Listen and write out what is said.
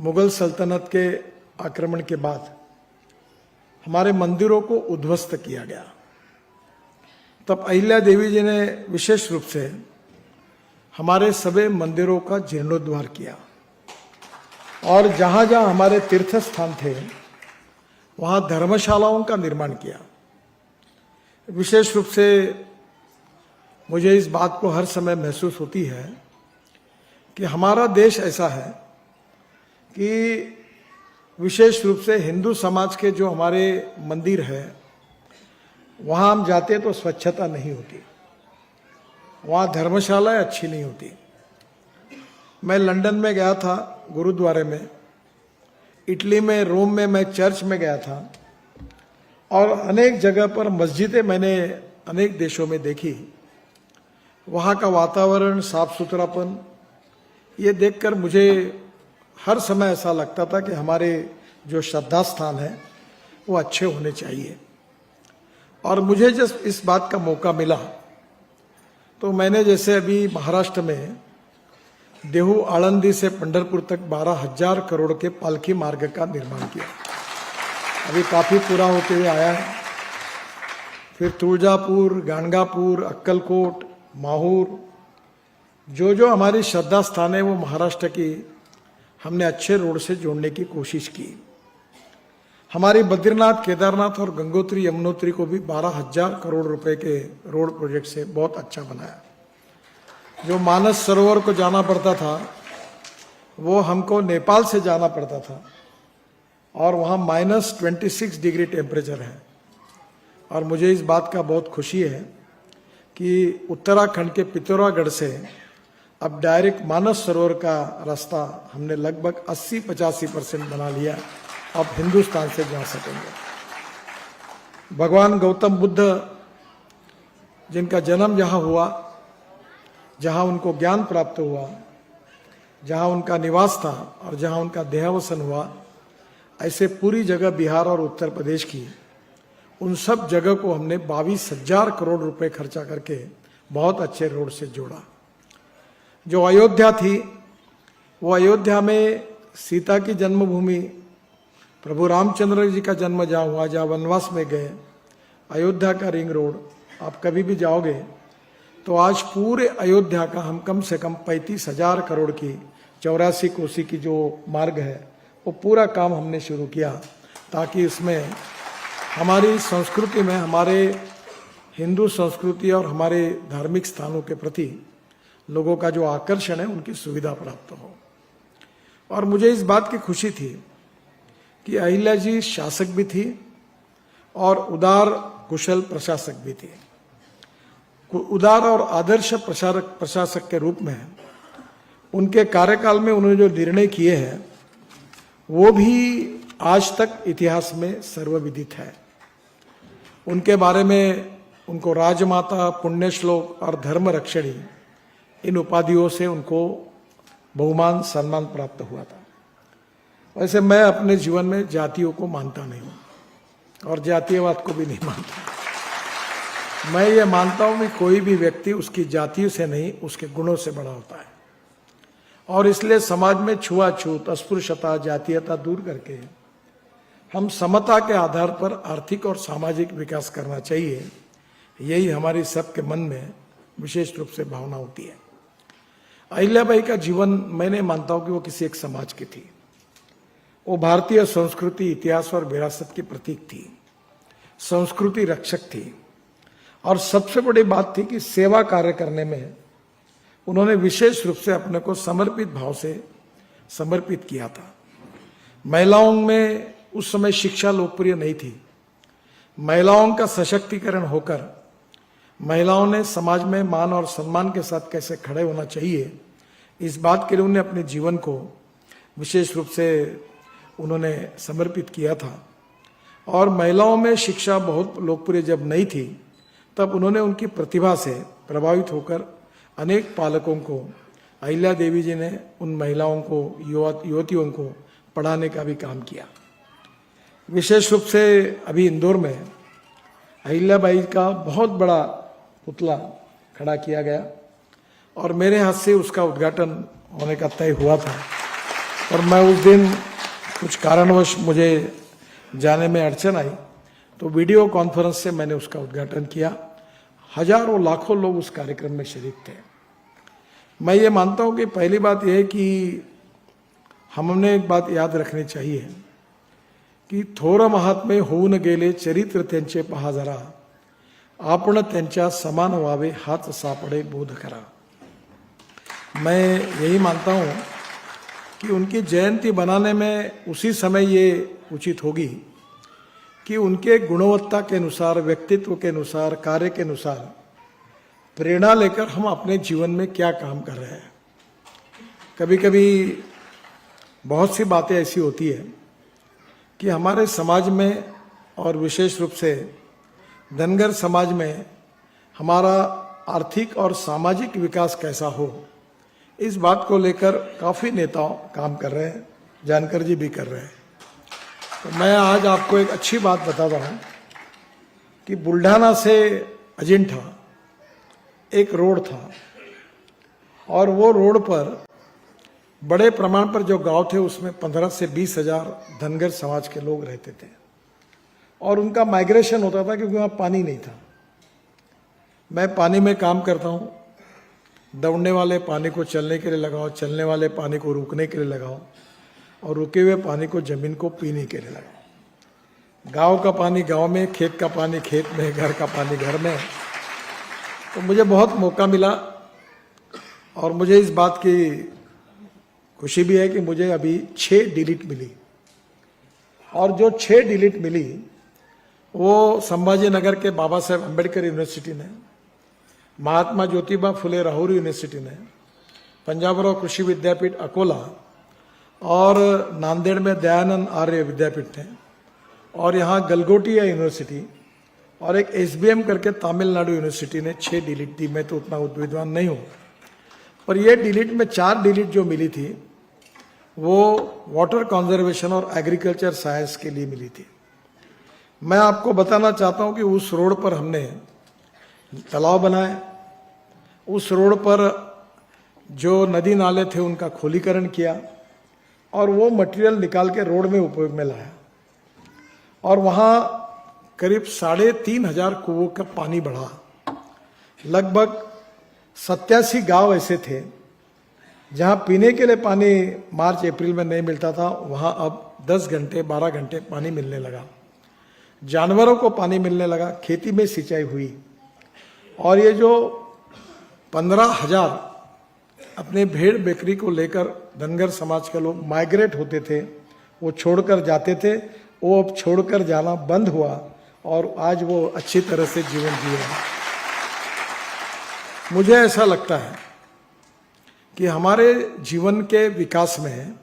मुगल सल्तनत के आक्रमण के बाद हमारे मंदिरों को उद्ध्वस्त किया गया, तब अहिल्या देवी जी ने विशेष रूप से हमारे सभी मंदिरों का जीर्णोद्धार किया और जहां जहां हमारे तीर्थ स्थान थे वहां धर्मशालाओं का निर्माण किया। विशेष रूप से मुझे इस बात को हर समय महसूस होती है कि हमारा देश ऐसा है कि विशेष रूप से हिंदू समाज के जो हमारे मंदिर है वहाँ हम जाते तो स्वच्छता नहीं होती, वहाँ धर्मशालाएं अच्छी नहीं होती। मैं लंदन में गया था गुरुद्वारे में, इटली में, रोम में मैं चर्च में गया था और अनेक जगह पर मस्जिदें मैंने अनेक देशों में देखी। वहाँ का वातावरण, साफ सुथरापन, ये देखकर मुझे हर समय ऐसा लगता था कि हमारे जो श्रद्धा स्थान है वो अच्छे होने चाहिए। और मुझे जब इस बात का मौका मिला तो मैंने जैसे अभी महाराष्ट्र में देहू आळंदी से पंढरपुर तक 12,000 करोड़ के पालकी मार्ग का निर्माण किया, अभी काफी पूरा होते हुए आया है। फिर तुळजापुर, गाणगापुर, अक्कलकोट, माहूर, जो हमारी श्रद्धा स्थान है वो महाराष्ट्र की हमने अच्छे रोड से जोड़ने की कोशिश की। हमारी बद्रीनाथ, केदारनाथ और गंगोत्री, यमुनोत्री को भी 12,000 करोड़ रुपए के रोड प्रोजेक्ट से बहुत अच्छा बनाया। जो मानस सरोवर को जाना पड़ता था वो हमको नेपाल से जाना पड़ता था और वहाँ -26 डिग्री टेम्परेचर है। और मुझे इस बात का बहुत खुशी है कि उत्तराखंड के पिथौरागढ़ से अब डायरेक्ट मानस सरोवर का रास्ता हमने लगभग 80-85% बना लिया, अब हिंदुस्तान से जा सकेंगे। भगवान गौतम बुद्ध जिनका जन्म जहाँ हुआ, जहाँ उनको ज्ञान प्राप्त हुआ, जहाँ उनका निवास था और जहाँ उनका देहावसान हुआ, ऐसे पूरी जगह बिहार और उत्तर प्रदेश की उन सब जगह को हमने 22,000 करोड़ रुपए खर्चा करके बहुत अच्छे रोड से जोड़ा। जो अयोध्या थी वो अयोध्या में सीता की जन्मभूमि, प्रभु रामचंद्र जी का जन्म जहाँ हुआ, जहाँ वनवास में गए, अयोध्या का रिंग रोड, आप कभी भी जाओगे तो आज पूरे अयोध्या का हम कम से कम 35,000 करोड़ की 84 कोसी की जो मार्ग है वो पूरा काम हमने शुरू किया, ताकि इसमें हमारी संस्कृति में, हमारे हिंदू संस्कृति और हमारे धार्मिक स्थानों के प्रति लोगों का जो आकर्षण है उनकी सुविधा प्राप्त हो। और मुझे इस बात की खुशी थी कि अहिल्या जी शासक भी थी और उदार कुशल प्रशासक भी थी। उदार और आदर्श प्रशासक के रूप में उनके कार्यकाल में उन्होंने जो निर्णय किए हैं वो भी आज तक इतिहास में सर्वविदित है। उनके बारे में उनको राजमाता, पुण्यश्लोक और धर्म रक्षणी, इन उपाधियों से उनको बहुमान सम्मान प्राप्त हुआ था। वैसे मैं अपने जीवन में जातियों को मानता नहीं हूं और जातीयवाद को भी नहीं मानता। मैं ये मानता हूं कि कोई भी व्यक्ति उसकी जाति से नहीं, उसके गुणों से बड़ा होता है। और इसलिए समाज में छुआछूत, अस्पृश्यता, जातीयता दूर करके हम समता के आधार पर आर्थिक और सामाजिक विकास करना चाहिए। यही हमारी सबके मन में विशेष रूप से भावना होती है। अहिल्याबाई का जीवन, मैंने मानता हूं कि वो किसी एक समाज की थी। वो भारतीय संस्कृति, इतिहास और विरासत की प्रतीक थी, संस्कृति रक्षक थी। और सबसे बड़ी बात थी कि सेवा कार्य करने में उन्होंने विशेष रूप से अपने को समर्पित भाव से समर्पित किया था। महिलाओं में उस समय शिक्षा लोकप्रिय नहीं थी। महिलाओं का सशक्तिकरण होकर महिलाओं ने समाज में मान और सम्मान के साथ कैसे खड़े होना चाहिए, इस बात के लिए उन्होंने अपने जीवन को विशेष रूप से उन्होंने समर्पित किया था। और महिलाओं में शिक्षा बहुत लोकप्रिय जब नहीं थी, तब उन्होंने उनकी प्रतिभा से प्रभावित होकर अनेक पालकों को, अहिल्या देवी जी ने उन महिलाओं को, युवतियों को पढ़ाने का भी काम किया। विशेष रूप से अभी इंदौर में अहिल्याबाई का बहुत बड़ा पुतला खड़ा किया गया और मेरे हाथ से उसका उद्घाटन होने का तय हुआ था। और मैं उस दिन कुछ कारणवश मुझे जाने में अड़चन आई, तो वीडियो कॉन्फ्रेंस से मैंने उसका उद्घाटन किया। हजारों लाखों लोग उस कार्यक्रम में शरीक थे। मैं ये मानता हूं कि पहली बात यह है कि हमने एक बात याद रखनी चाहिए की थोर महात्मे होऊन गेले चरित्र त्यांचे पहा जरा, आपण त्यांच्या समान व्हावे हाच सापडे बोध करा। मैं यही मानता हूं कि उनकी जयंती बनाने में उसी समय ये उचित होगी कि उनके गुणवत्ता के अनुसार, व्यक्तित्व के अनुसार, कार्य के अनुसार प्रेरणा लेकर हम अपने जीवन में क्या काम कर रहे हैं। कभी कभी बहुत सी बातें ऐसी होती है कि हमारे समाज में और विशेष रूप से धनगर समाज में हमारा आर्थिक और सामाजिक विकास कैसा हो, इस बात को लेकर काफ़ी नेता काम कर रहे हैं, जानकर जी भी कर रहे हैं। तो मैं आज आपको एक अच्छी बात बताता हूँ कि बुल्ढाना से अजिंठा एक रोड था और वो रोड पर बड़े प्रमाण पर जो गांव थे उसमें 15 से 20 हजार धनगर समाज के लोग रहते थे और उनका माइग्रेशन होता था क्योंकि वहाँ पानी नहीं था। मैं पानी में काम करता हूँ, दौड़ने वाले पानी को चलने के लिए लगाओ, चलने वाले पानी को रुकने के लिए लगाओ और रुके हुए पानी को जमीन को पीने के लिए लगाओ। गांव का पानी गांव में, खेत का पानी खेत में, घर का पानी घर में। तो मुझे बहुत मौका मिला और मुझे इस बात की खुशी भी है कि मुझे अभी 6 डिलीट मिली और जो 6 डिलीट मिली वो संभाजी नगर के बाबा साहेब अम्बेडकर यूनिवर्सिटी ने, महात्मा ज्योतिबा फुले राहुरी यूनिवर्सिटी ने, पंजाबराव कृषि विद्यापीठ अकोला और नांदेड़ में दयानंद आर्य विद्यापीठ ने और यहाँ गलगोटिया यूनिवर्सिटी और एक एसबीएम करके तमिलनाडु यूनिवर्सिटी ने 6 डिलीट दी। मैं तो उतना विद्वान नहीं हूँ, पर ये डिलीट में 4 डिलीट जो मिली थी वो वाटर कंजर्वेशन और एग्रीकल्चर साइंस के लिए मिली थी। मैं आपको बताना चाहता हूँ कि उस रोड पर हमने तालाब बनाए, उस रोड पर जो नदी नाले थे उनका खोलीकरण किया और वो मटेरियल निकाल के रोड में उपयोग में लाया और वहाँ करीब 3,500 कुओं का पानी बढ़ा। लगभग 87 गांव ऐसे थे जहां पीने के लिए पानी मार्च अप्रैल में नहीं मिलता था, वहां अब 10 घंटे 12 घंटे पानी मिलने लगा। जानवरों को पानी मिलने लगा, खेती में सिंचाई हुई और ये जो 15,000 अपने भेड़ बेकरी को लेकर धनगर समाज के लोग माइग्रेट होते थे, वो छोड़कर जाते थे, वो अब छोड़कर जाना बंद हुआ और आज वो अच्छी तरह से जीवन जी रहे हैं। मुझे ऐसा लगता है कि हमारे जीवन के विकास में